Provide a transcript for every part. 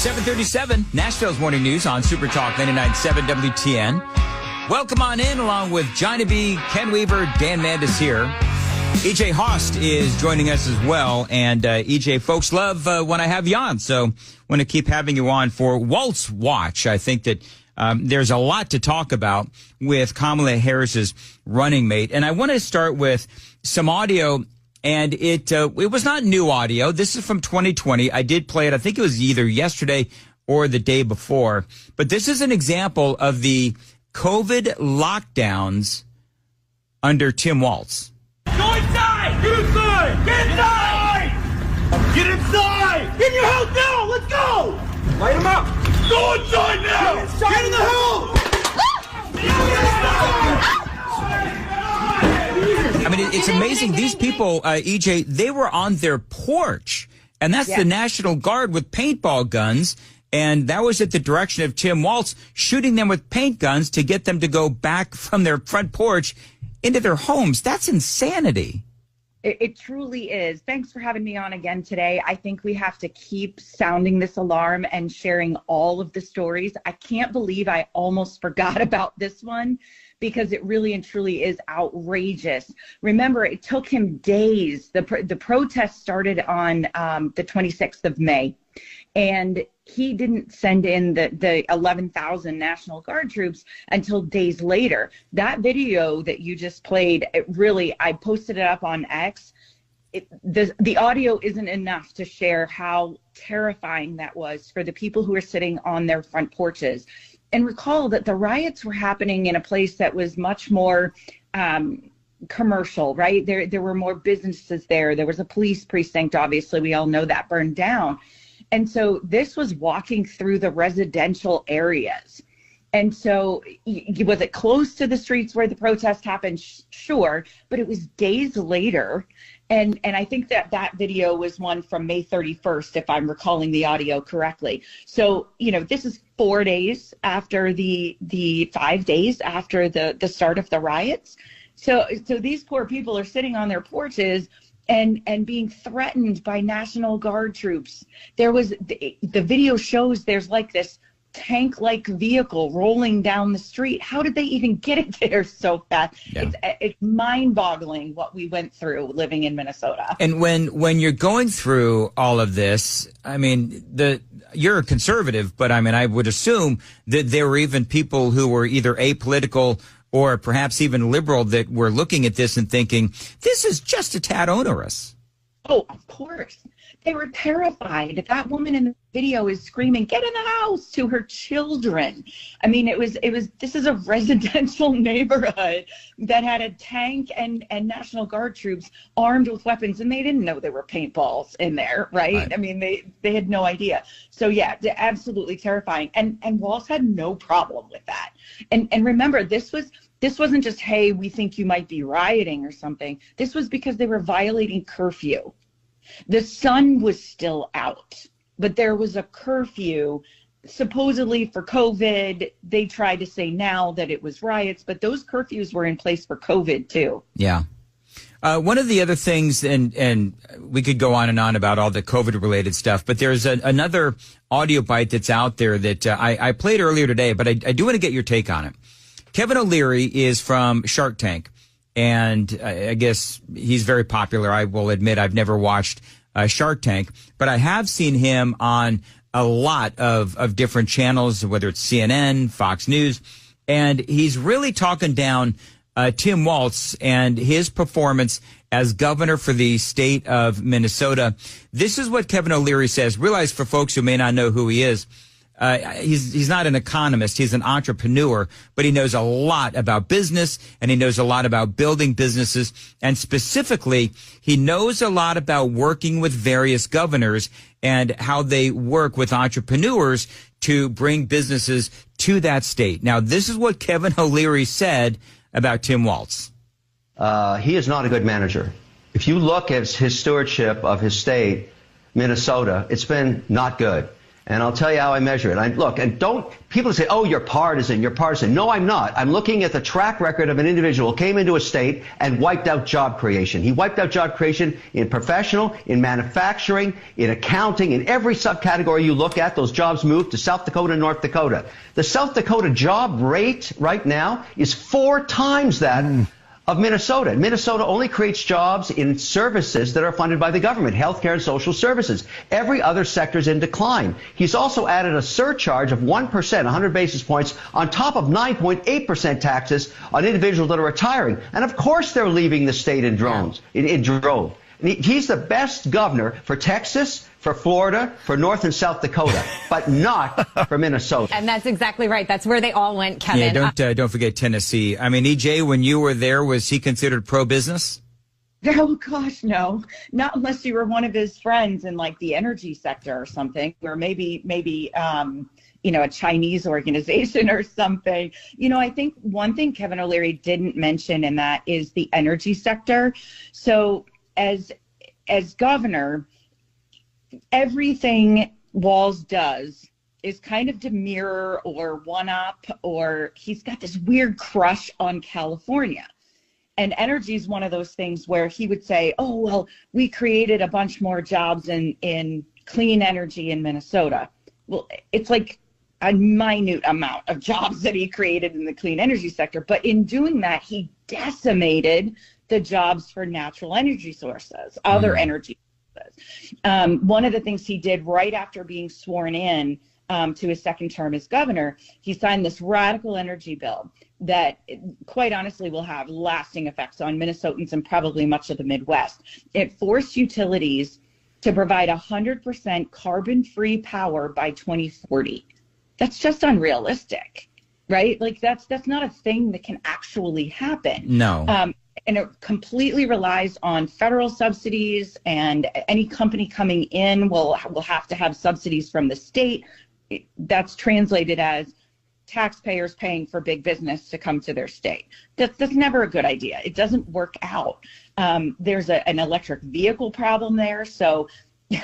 737, Nashville's morning news on Super Talk 99.7 WTN. Welcome on in along with Johnny B, Ken Weaver, Dan Mandis here. EJ Haust is joining us as well. And EJ, folks love when I have you on. So want to keep having you on for Walz Watch. I think that there's a lot to talk about with Kamala Harris's running mate. And I want to start with some audio. And it was not new audio. This is from 2020. I did play it. I think it was either yesterday or the day before. But this is an example of the COVID lockdowns under Tim Walz. Go inside! Get inside! Get inside! Get inside! Get in your house now! Let's go! Light them up! Go inside now! Get in the house! I mean, it's amazing. These people, EJ, they were on their porch, and that's the National Guard with paintball guns, and that was at the direction of Tim Walz, shooting them with paint guns to get them to go back from their front porch into their homes. That's insanity. It truly is. Thanks for having me on again today. I think we have to keep sounding this alarm and sharing all of the stories. I can't believe I almost forgot about this one, because it really and truly is outrageous. Remember, it took him days. The protest started on the 26th of May, and he didn't send in the 11,000 National Guard troops until days later. That video that you just played, I posted it up on X. The audio isn't enough to share how terrifying that was for the people who are sitting on their front porches. And recall that the riots were happening in a place that was much more commercial, right? There were more businesses there. There was a police precinct, obviously. We all know that burned down. And so this was walking through the residential areas. And so was it close to the streets where the protest happened? Sure. But it was days later. And I think that video was one from May 31st, if I'm recalling the audio correctly. So, this is 4 days after the 5 days after the start of the riots. So these poor people are sitting on their porches and being threatened by National Guard troops. There was the video shows there's like this tank-like vehicle rolling down the street. How did they even get it there so fast? Yeah. It's mind-boggling what we went through living in Minnesota. And when you're going through all of this, I mean, you're a conservative, but I mean, I would assume that there were even people who were either apolitical or perhaps even liberal that were looking at this and thinking, this is just a tad onerous. Oh, of course. They were terrified. That woman in the video is screaming, "Get in the house," to her children. I mean, this is a residential neighborhood that had a tank and National Guard troops armed with weapons, and they didn't know there were paintballs in there, right? I mean, they had no idea. So yeah, absolutely terrifying. And Walz had no problem with that. And remember, this wasn't just, hey, we think you might be rioting or something. This was because they were violating curfew. The sun was still out, but there was a curfew supposedly for COVID. They tried to say now that it was riots, but those curfews were in place for COVID too. Yeah. One of the other things, and we could go on and on about all the COVID related stuff, but there's another audio bite that's out there that I played earlier today, but I do want to get your take on it. Kevin O'Leary is from Shark Tank. And I guess he's very popular. I will admit I've never watched Shark Tank, but I have seen him on a lot of different channels, whether it's CNN, Fox News, and he's really talking down Tim Walz and his performance as governor for the state of Minnesota. This is what Kevin O'Leary says. Realize, for folks who may not know who he is, he's not an economist. He's an entrepreneur, but he knows a lot about business, and he knows a lot about building businesses. And specifically, he knows a lot about working with various governors and how they work with entrepreneurs to bring businesses to that state. Now, this is what Kevin O'Leary said about Tim Walz. He is not a good manager. If you look at his stewardship of his state, Minnesota, it's been not good. And I'll tell you how I measure it. And people say, oh, you're partisan. No, I'm not. I'm looking at the track record of an individual who came into a state and wiped out job creation. He wiped out job creation in professional, in manufacturing, in accounting, in every subcategory you look at. Those jobs moved to South Dakota and North Dakota. The South Dakota job rate right now is 4 times that of Minnesota. Minnesota only creates jobs in services that are funded by the government, healthcare and social services. Every other sector is in decline. He's also added a surcharge of 1%, 100 basis points, on top of 9.8% taxes on individuals that are retiring. And of course they're leaving the state in droves. He's the best governor for Texas, for Florida, for North and South Dakota, but not for Minnesota. And that's exactly right. That's where they all went, Kevin. Yeah, don't forget Tennessee. I mean, EJ, when you were there, was he considered pro-business? Oh, gosh, no. Not unless you were one of his friends in, like, the energy sector or something, or maybe a Chinese organization or something. I think one thing Kevin O'Leary didn't mention, and that is the energy sector. So as governor, everything Walz does is kind of to mirror or one up, or he's got this weird crush on California. And energy is one of those things where he would say, oh, well, we created a bunch more jobs in clean energy in Minnesota. Well, it's like a minute amount of jobs that he created in the clean energy sector. But in doing that, he decimated the jobs for natural energy sources, other energy sources. One of the things he did right after being sworn in to his second term as governor, he signed this radical energy bill that quite honestly will have lasting effects on Minnesotans and probably much of the Midwest. It forced utilities to provide 100% carbon-free power by 2040. That's just unrealistic, right? Like that's not a thing that can actually happen. No. And it completely relies on federal subsidies, and any company coming in will have to have subsidies from the state. That's translated as taxpayers paying for big business to come to their state. That's never a good idea. It doesn't work out. There's an electric vehicle problem there. So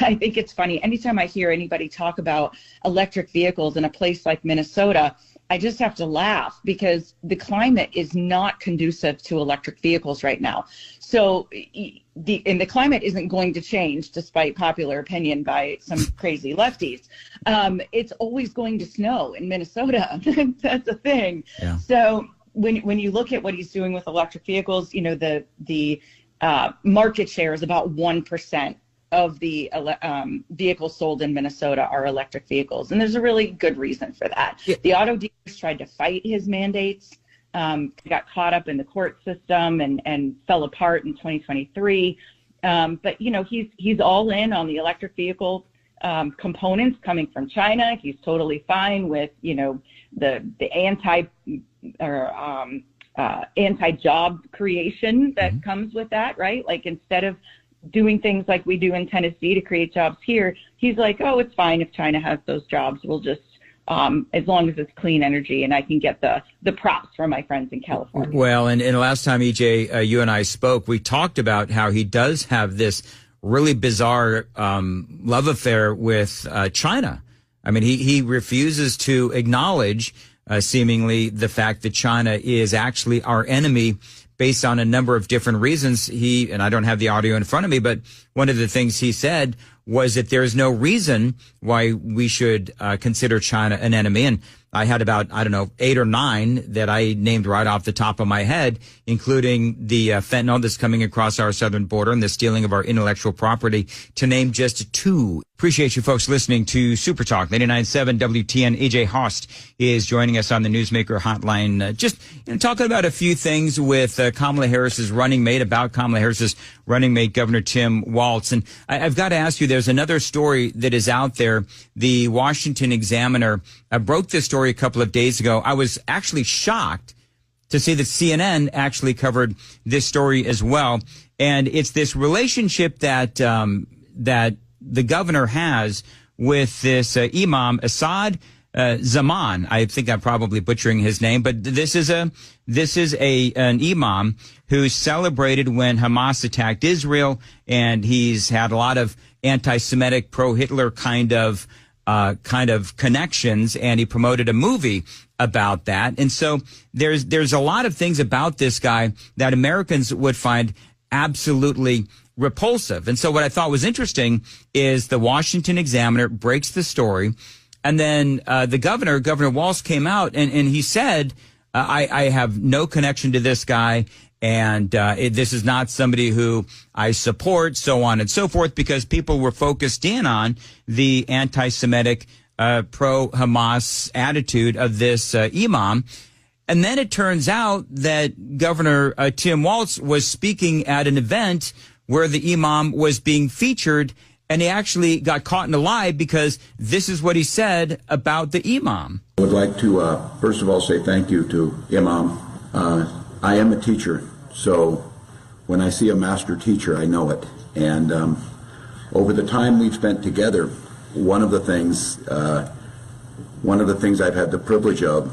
I think it's funny. Anytime I hear anybody talk about electric vehicles in a place like Minnesota, I just have to laugh because the climate is not conducive to electric vehicles right now. So the climate isn't going to change despite popular opinion by some crazy lefties. It's always going to snow in Minnesota. That's a thing. Yeah. So when you look at what he's doing with electric vehicles, the market share is about 1% of the vehicles sold in Minnesota are electric vehicles. And there's a really good reason for that. Yeah. The auto dealers tried to fight his mandates, got caught up in the court system and fell apart in 2023. But, he's all in on the electric vehicle components coming from China. He's totally fine with, the anti-job creation that comes with that, right? Like instead of doing things like we do in Tennessee to create jobs here, he's like, oh, it's fine if China has those jobs. We'll just, as long as it's clean energy and I can get the props from my friends in California. Well, and the last time, EJ, you and I spoke, we talked about how he does have this really bizarre love affair with China. I mean, he refuses to acknowledge seemingly the fact that China is actually our enemy based on a number of different reasons. And I don't have the audio in front of me, but one of the things he said was that there is no reason why we should consider China an enemy. And I had about, 8 or 9 that I named right off the top of my head, including the fentanyl that's coming across our southern border and the stealing of our intellectual property, to name just 2. Appreciate you folks listening to Super Talk 99.7 WTN. AJ Haust is joining us on the Newsmaker Hotline, just talking about a few things with Kamala Harris's running mate, Governor Tim Walz. And I've got to ask you, there's another story that is out there. The Washington Examiner broke this story a couple of days ago. I was actually shocked to see that CNN actually covered this story as well. And it's this relationship that the governor has with this Imam Assad Zaman. I think I'm probably butchering his name, but this is an imam who celebrated when Hamas attacked Israel, and he's had a lot of anti-Semitic, pro-Hitler kind of kind of connections, and he promoted a movie about that. And so there's a lot of things about this guy that Americans would find absolutely repulsive. And so what I thought was interesting is the Washington Examiner breaks the story, and then the Governor Walz, came out and he said, I have no connection to this guy, and this is not somebody who I support, so on and so forth, because people were focused in on the anti-Semitic, pro-Hamas attitude of this imam. And then it turns out that Governor Tim Walz was speaking at an event where the imam was being featured, and he actually got caught in a lie because this is what he said about the imam. I would like to, first of all, say thank you to Imam. I am a teacher, so when I see a master teacher, I know it. And over the time we've spent together, one of the things I've had the privilege of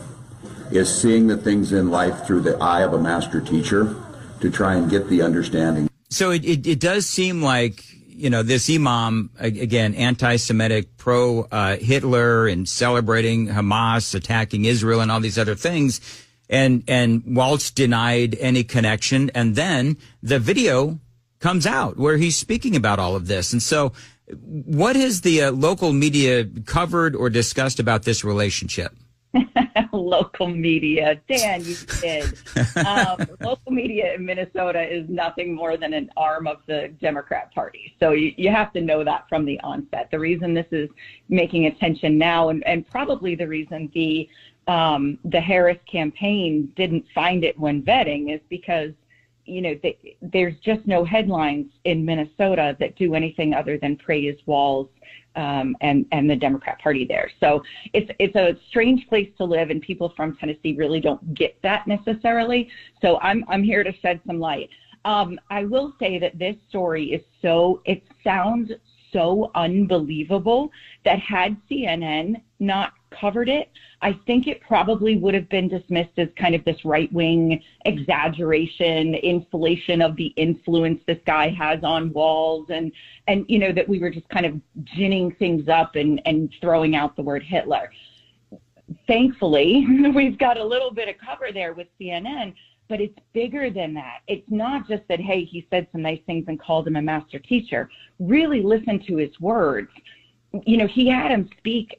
is seeing the things in life through the eye of a master teacher to try and get the understanding. So it does seem like, this imam, again, anti-Semitic, pro-Hitler, and celebrating Hamas, attacking Israel, and all these other things. And Walz denied any connection. And then the video comes out where he's speaking about all of this. And so what has the local media covered or discussed about this relationship? Local media. Dan, you did. Local media in Minnesota is nothing more than an arm of the Democrat Party. So you have to know that from the onset. The reason this is making attention now, and probably the reason the Harris campaign didn't find it when vetting, is because there's just no headlines in Minnesota that do anything other than praise Walz and the Democrat Party there. So it's a strange place to live, and people from Tennessee really don't get that necessarily. So I'm here to shed some light. I will say that this story is it sounds so unbelievable that had CNN not covered it, I think it probably would have been dismissed as kind of this right-wing exaggeration, inflation of the influence this guy has on Walz, and that we were just kind of ginning things up and throwing out the word Hitler. Thankfully, we've got a little bit of cover there with CNN, but it's bigger than that. It's not just that, hey, he said some nice things and called him a master teacher. Really listen to his words. He had him speak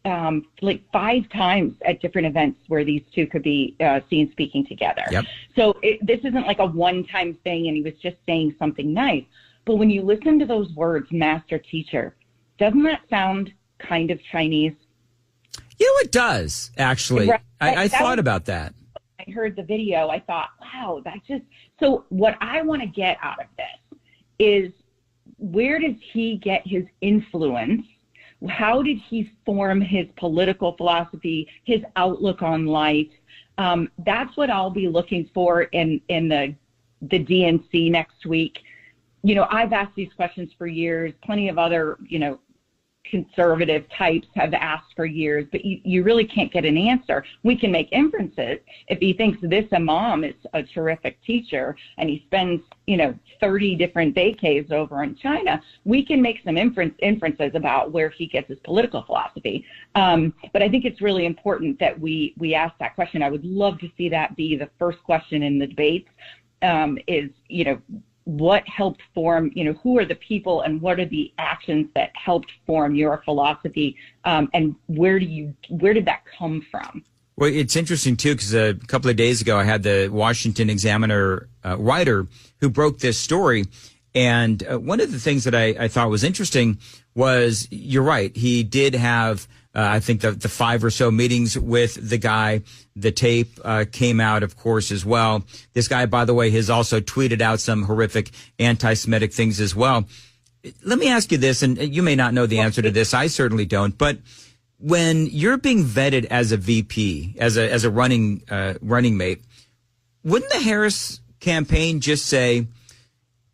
like 5 times at different events where these two could be seen speaking together. Yep. So this isn't like a one-time thing and he was just saying something nice. But when you listen to those words, master teacher, doesn't that sound kind of Chinese? It does, actually. Right. I thought about that. I heard the video. I thought, wow, so what I want to get out of this is, where does he get his influence? How did he form his political philosophy, his outlook on life? That's what I'll be looking for in the DNC next week. I've asked these questions for years. Plenty of other, conservative types have asked for years, but you really can't get an answer. We can make inferences. If he thinks this imam is a terrific teacher and he spends, 30 different vacays over in China, we can make some inferences about where he gets his political philosophy. But I think it's really important that we ask that question. I would love to see that be the first question in the debates, what helped form, who are the people and what are the actions that helped form your philosophy, and where did that come from? Well, it's interesting, too, because a couple of days ago I had the Washington Examiner writer who broke this story. And one of the things that I thought was interesting was, you're right, he did have, I think, the 5 or so meetings with the guy. The tape came out, of course, as well. This guy, by the way, has also tweeted out some horrific anti-Semitic things as well. Let me ask you this, and you may not know the answer to this. I certainly don't. But when you're being vetted as a VP, as a running mate, wouldn't the Harris campaign just say,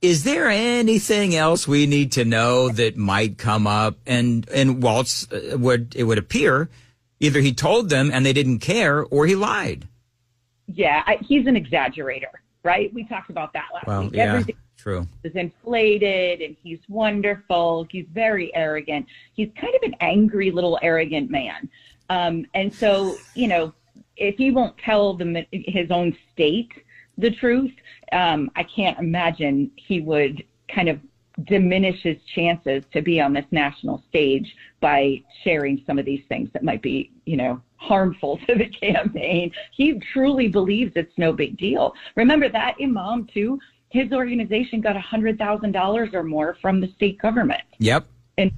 is there anything else we need to know that might come up? And Walz it would appear, either he told them and they didn't care, or he lied. Yeah, he's an exaggerator, right? We talked about that last week. Yeah, True. He's inflated and he's wonderful. He's very arrogant. He's kind of an angry little arrogant man. And so, you know, if he won't tell his own state the truth, I can't imagine he would kind of diminish his chances to be on this national stage by sharing some of these things that might be, you know, harmful to the campaign. He truly believes it's no big deal. Remember that imam too, his organization got $100,000 or more from the state government. Yep. And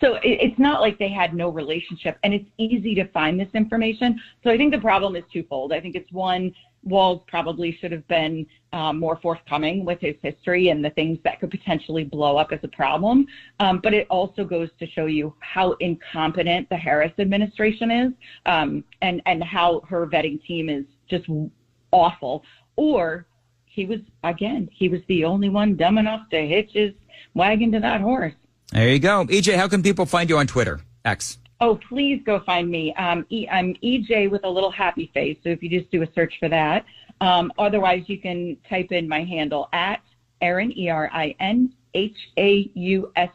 so it's not like they had no relationship, and it's easy to find this information. So I think the problem is twofold. I think it's one, Walz probably should have been more forthcoming with his history and the things that could potentially blow up as a problem. But it also goes to show you how incompetent the Harris administration is, and how her vetting team is just awful. Or he was the only one dumb enough to hitch his wagon to that horse. There you go. EJ, how can people find you on Twitter? X. Oh, please go find me. I'm EJ with a little happy face. So if you just do a search for that. Otherwise, you can type in my handle at Erin, ERIN, HAUST.